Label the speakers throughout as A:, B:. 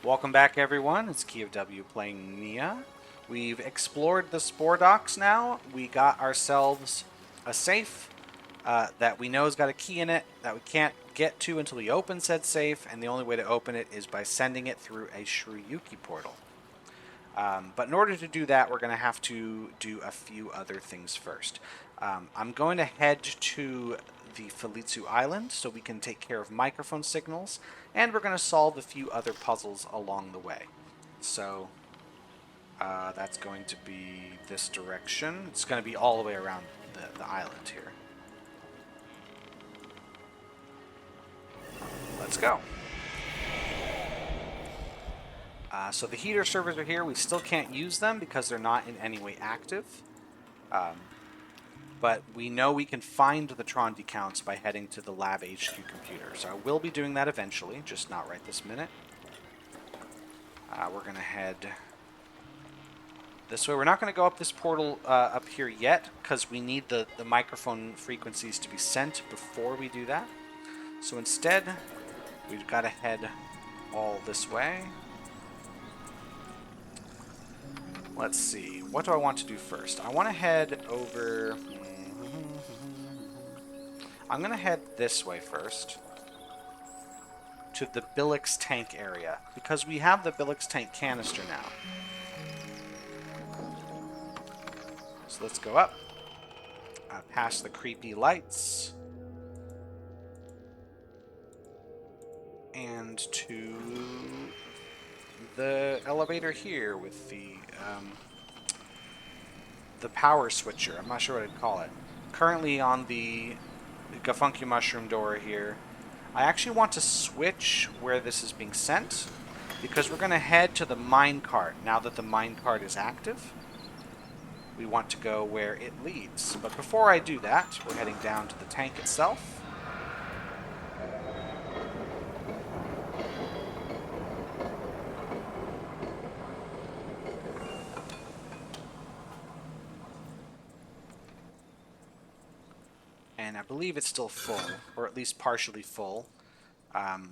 A: Welcome back, everyone. It's Key of W playing Neyyah. We've explored the Spore Docks now. We got ourselves a safe that we know has got a key in it that we can't get to until we open said safe, and the only way to open it is by sending it through a Shruyuki portal. But in order to do that, we're going to have to do a few other things first. I'm going to head to the Falitsu Island so we can take care of microphone signals, and we're going to solve a few other puzzles along the way. So that's going to be this direction. It's going to be all the way around the island here. Let's go. So the heater servers are here. We still can't use them because they're not in any way active. But we know we can find the Tron decounts by heading to the Lab HQ computer. So I will be doing that eventually, just not right this minute. We're going to head this way. We're not going to go up this portal up here yet because we need the microphone frequencies to be sent before we do that. So instead, we've got to head all this way. Let's see. What do I want to do first? I want to head over... I'm going to head this way first to the Billix tank area because we have the Billix tank canister now. So let's go up, past the creepy lights, and to the elevator here with the power switcher. I'm not sure what I'd call it. Currently on the Gafunky Mushroom door here. I actually want to switch where this is being sent because we're going to head to the minecart now that the minecart is active. We want to go where it leads. But before I do that, we're heading down to the tank itself. And I believe it's still full, or at least partially full.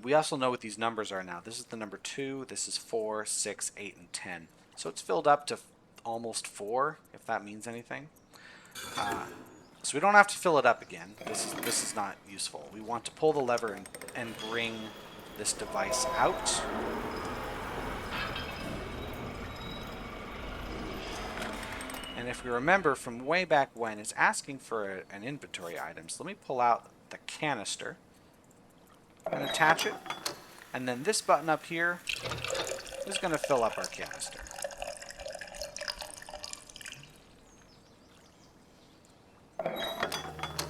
A: We also know what these numbers are now. This is the number 2, this is 4, 6, 8, and 10. So it's filled up to almost 4, if that means anything. So we don't have to fill it up again. This is not useful. We want to pull the lever and bring this device out. And if we remember from way back when, it's asking for an inventory item. So let me pull out the canister and attach it. And then this button up here is going to fill up our canister.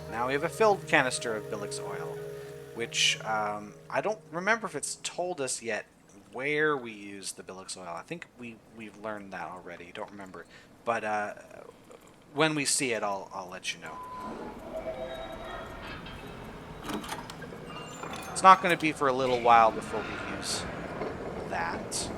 A: Now we have a filled canister of Billix oil, which I don't remember if it's told us yet where we use the Billix oil. I think we've learned that already. Don't remember. But when we see it, I'll let you know. It's not going to be for a little while before we use that.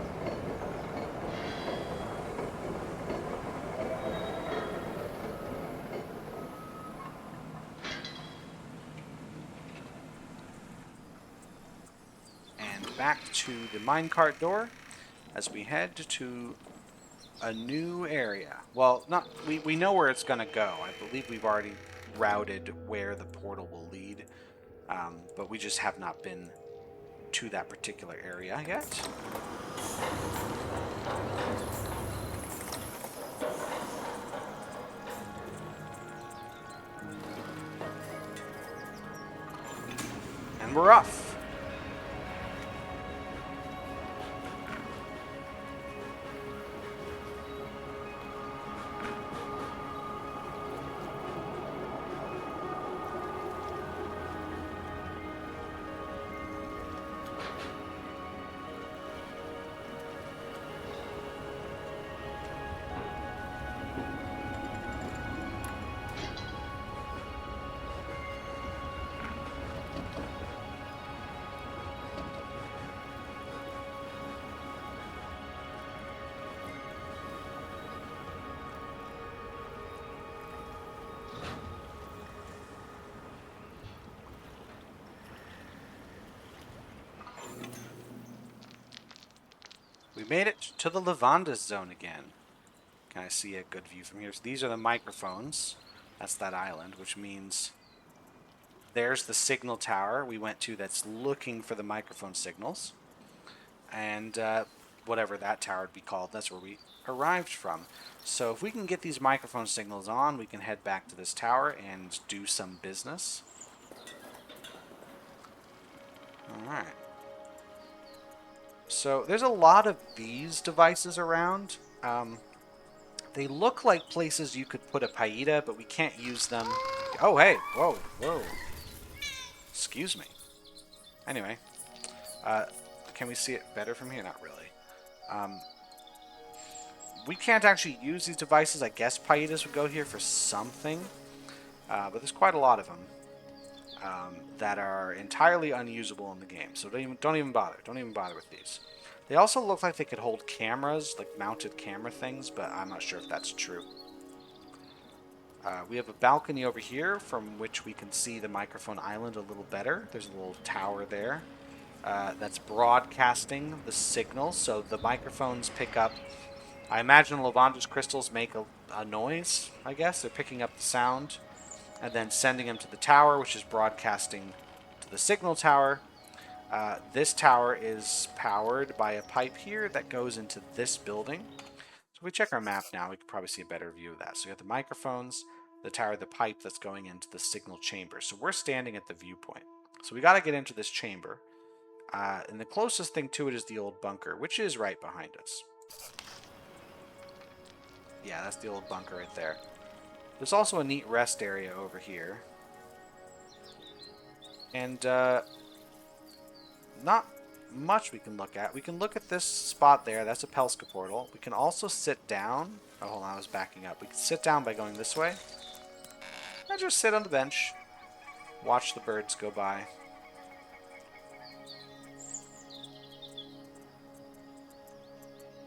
A: And back to the minecart door as we head to a new area. Well, not we know where it's going to go. I believe we've already routed where the portal will lead, but we just have not been to that particular area yet. And we're off. We made it to the Levandis Zone again. Can I see a good view from here? So these are the microphones. That's that island, which means there's the signal tower we went to that's looking for the microphone signals. And whatever that tower would be called, that's where we arrived from. So if we can get these microphone signals on, we can head back to this tower and do some business. Alright. So there's a lot of these devices around. They look like places you could put a paella, but we can't use them. Oh, hey. Whoa, whoa. Excuse me. Anyway. Can we see it better from here? Not really. We can't actually use these devices. I guess paellas would go here for something. But there's quite a lot of them that are entirely unusable in the game. So don't even bother. Don't even bother with these. They also look like they could hold cameras, like mounted camera things, but I'm not sure if that's true. We have a balcony over here from which we can see the microphone island a little better. There's a little tower there that's broadcasting the signal, so the microphones pick up. I imagine Levandis crystals make a noise, I guess. They're picking up the sound and then sending them to the tower, which is broadcasting to the signal tower. This tower is powered by a pipe here that goes into this building. So if we check our map now, we can probably see a better view of that. So we have the microphones, the tower, the pipe that's going into the signal chamber. So we're standing at the viewpoint. So we got to get into this chamber. And the closest thing to it is the old bunker, which is right behind us. Yeah, that's the old bunker right there. There's also a neat rest area over here. And not much we can look at. We can look at this spot there. That's a Pelska portal. We can also sit down. Oh, hold on, I was backing up. We can sit down by going this way. And just sit on the bench. Watch the birds go by.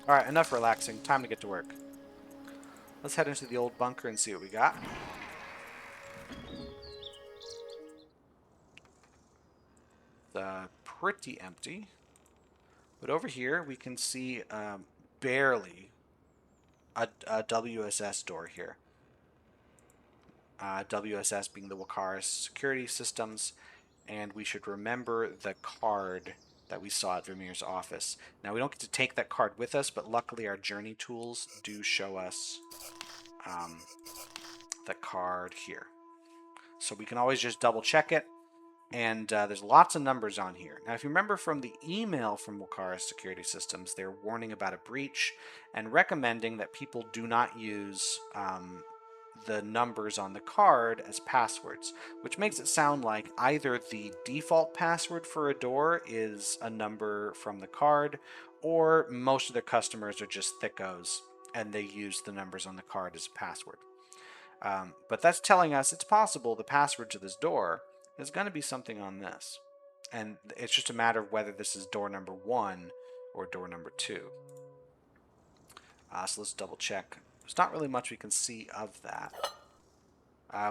A: Alright, enough relaxing. Time to get to work. Let's head into the old bunker and see what we got. It's pretty empty. But over here, we can see barely a WSS door here. WSS being the Wakaris security systems. And we should remember the card that we saw at Vermeer's office. Now, we don't get to take that card with us, but luckily our journey tools do show us the card here. So we can always just double check it. And there's lots of numbers on here. Now, if you remember from the email from Wakaris Security Systems, they're warning about a breach and recommending that people do not use the numbers on the card as passwords, which makes it sound like either the default password for a door is a number from the card, or most of their customers are just thickos and they use the numbers on the card as a password. But that's telling us it's possible the password to this door is going to be something on this. And it's just a matter of whether this is door number 1 or door number 2. So let's double check. There's not really much we can see of that.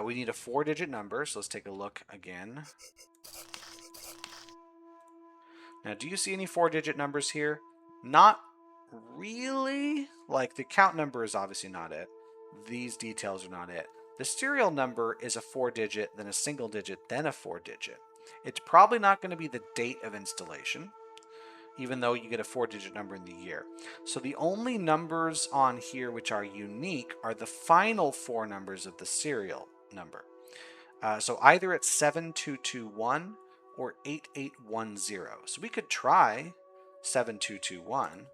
A: We need a 4-digit number, so let's take a look again. Now, do you see any 4-digit numbers here? Not really. Like, the count number is obviously not it. These details are not it. The serial number is a 4-digit, then a single digit, then a 4-digit. It's probably not going to be the date of installation, even though you get a 4-digit number in the year. So the only numbers on here which are unique are the final 4 numbers of the serial number. So either it's 7221 or 8810. So we could try 7221.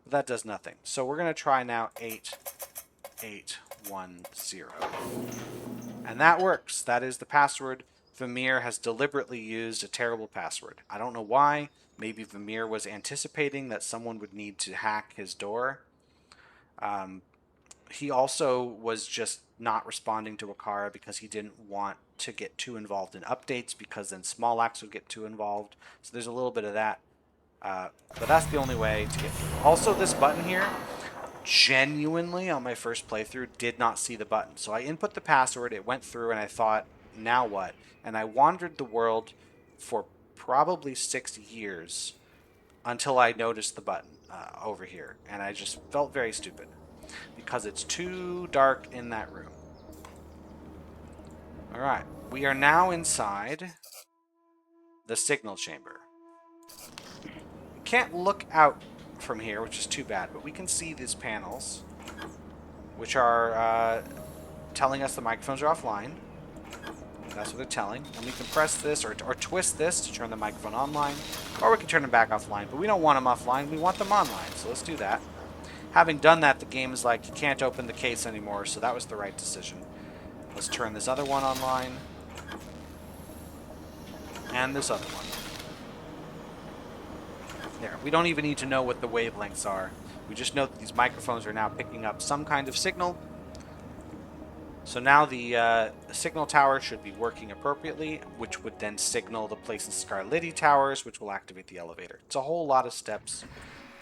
A: But that does nothing. So we're going to try now 8810. And that works. That is the password. Vermeer has deliberately used a terrible password. I don't know why. Maybe Vermeer was anticipating that someone would need to hack his door. He also was just not responding to Wakara because he didn't want to get too involved in updates, because then Smollax would get too involved. So there's a little bit of that. But that's the only way to get through. Also, this button here, genuinely, on my first playthrough, did not see the button. So I input the password, it went through, and I thought, now what? And I wandered the world for probably 6 years until I noticed the button over here. And I just felt very stupid because it's too dark in that room. All right, we are now inside the signal chamber. We can't look out from here, which is too bad, but we can see these panels, which are telling us the microphones are offline. That's what they're telling. And we can press this or twist this to turn the microphone online, or we can turn them back offline, but we don't want them offline. We want them online, so let's do that. Having done that, the game is like, you can't open the case anymore, so that was the right decision. Let's turn this other one online. And this other one. There. We don't even need to know what the wavelengths are. We just know that these microphones are now picking up some kind of signal. So now the signal tower should be working appropriately, which would then signal the place in Scarlatti Towers, which will activate the elevator. It's a whole lot of steps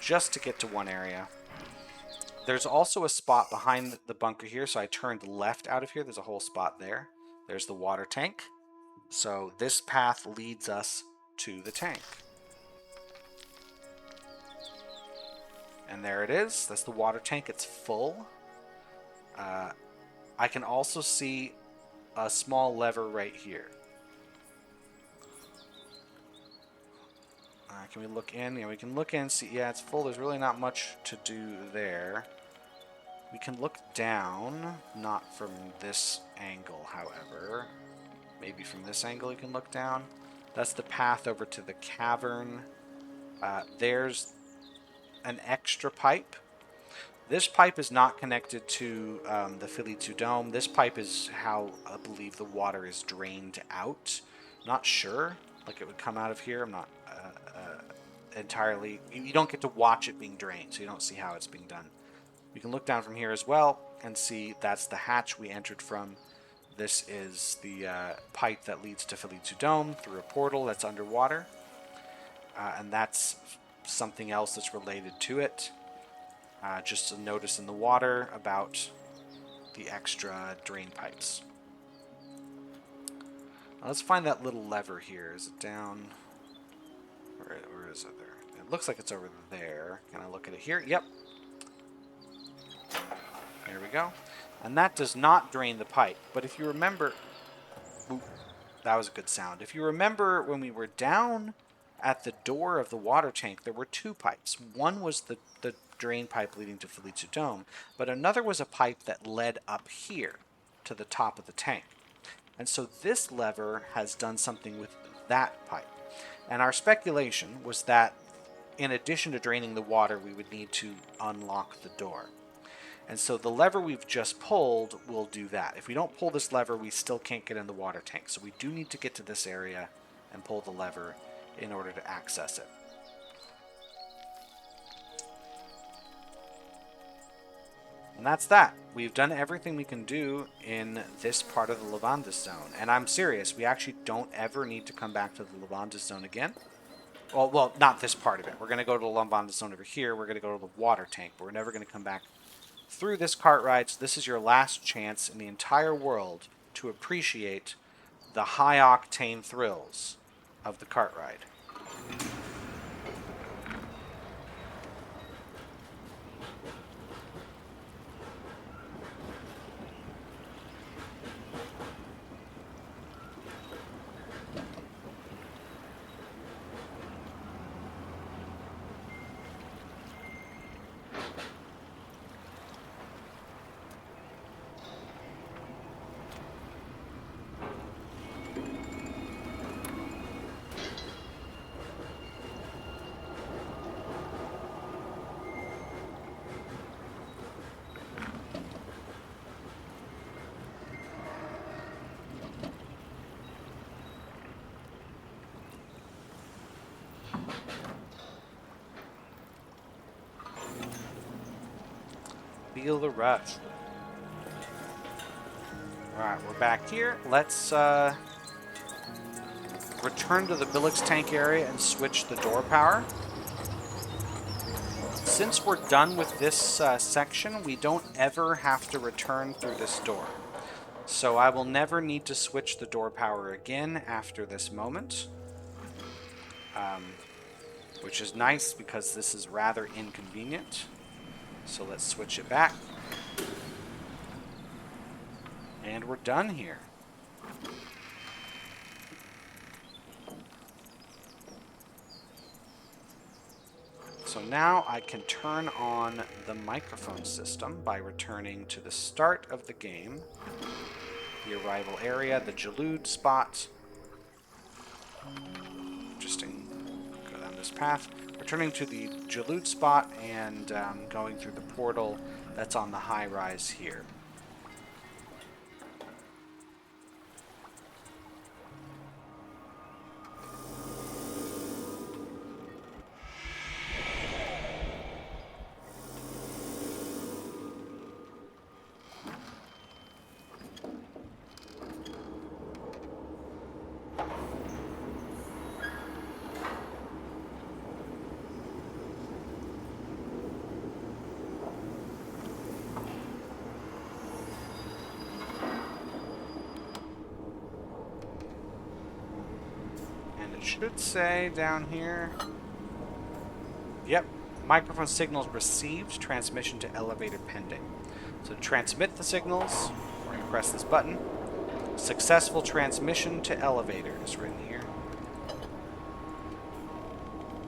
A: just to get to one area. There's also a spot behind the bunker here, so I turned left out of here. There's a whole spot there. There's the water tank. So this path leads us to the tank. And there it is. That's the water tank. It's full. I can also see a small lever right here. Can we look in? Yeah, we can look in and see. Yeah, it's full. There's really not much to do there. We can look down. Not from this angle, however. Maybe from this angle you can look down. That's the path over to the cavern. There's an extra pipe. This pipe is not connected to the Philly 2 Dome. This pipe is how I believe the water is drained out. Not sure. Like it would come out of here. I'm not entirely... You don't get to watch it being drained, so you don't see how it's being done. We can look down from here as well and see that's the hatch we entered from. This is the pipe that leads to Philly 2 Dome through a portal that's underwater. And that's something else that's related to it. Just a notice in the water about the extra drain pipes. Now let's find that little lever here. Is it down? Or is it there? It looks like it's over there. Can I look at it here? Yep. There we go. And that does not drain the pipe. But if you remember... Ooh, that was a good sound. If you remember when we were down at the door of the water tank, there were two pipes. One was the drain pipe leading to Philly 2 Dome, but another was a pipe that led up here to the top of the tank. And so this lever has done something with that pipe. And our speculation was that in addition to draining the water, we would need to unlock the door. And so the lever we've just pulled will do that. If we don't pull this lever, we still can't get in the water tank. So we do need to get to this area and pull the lever in order to access it. And that's that. We've done everything we can do in this part of the Levandis Zone. And I'm serious, we actually don't ever need to come back to the Levandis Zone again. Well, not this part of it. We're going to go to the Levandis Zone over here. We're going to go to the water tank, but we're never going to come back through this cart ride. So this is your last chance in the entire world to appreciate the high-octane thrills of the cart ride. Feel the rush. Alright, we're back here. Let's return to the Billix tank area and switch the door power. Since we're done with this section, we don't ever have to return through this door. So I will never need to switch the door power again after this moment. which is nice because this is rather inconvenient. So let's switch it back. And we're done here. So now I can turn on the microphone system by returning to the start of the game, the arrival area, the Jalud spot. Interesting. Go down this path. Returning to the Jalud spot and going through the portal that's on the high rise here. Should say down here. Yep. Microphone signals received. Transmission to elevator pending. So to transmit the signals, we're going to press this button. Successful transmission to elevator is written here.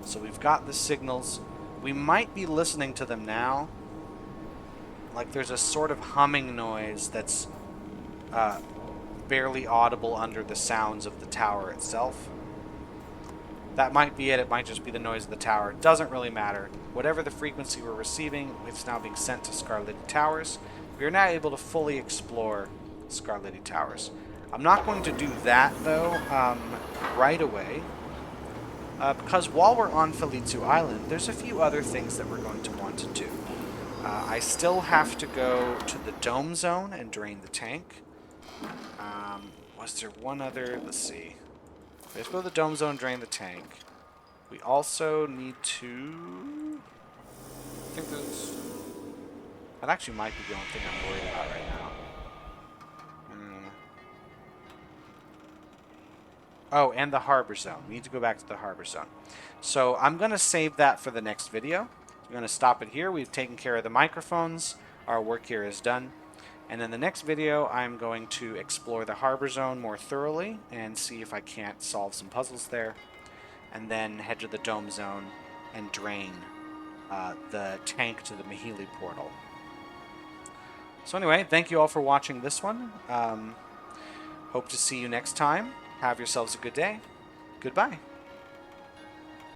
A: So we've got the signals. We might be listening to them now. Like there's a sort of humming noise that's barely audible under the sounds of the tower itself. That might be it. It might just be the noise of the tower. It doesn't really matter. Whatever the frequency we're receiving, it's now being sent to Scarlatti Towers. We are now able to fully explore Scarlatti Towers. I'm not going to do that, though, right away. Because while we're on Falitsu Island, there's a few other things that we're going to want to do. I still have to go to the Dome Zone and drain the tank. Was there one other? Let's see. Let's go to the Dome Zone, drain the tank. We also need to... I think there's... That actually might be the only thing I'm worried about right now. Oh, and the Harbor Zone. We need to go back to the Harbor Zone. So I'm going to save that for the next video. I'm going to stop it here. We've taken care of the microphones. Our work here is done. And in the next video, I'm going to explore the Harbor Zone more thoroughly and see if I can't solve some puzzles there. And then head to the Dome Zone and drain the tank to the Mahili portal. So anyway, thank you all for watching this one. Hope to see you next time. Have yourselves a good day. Goodbye.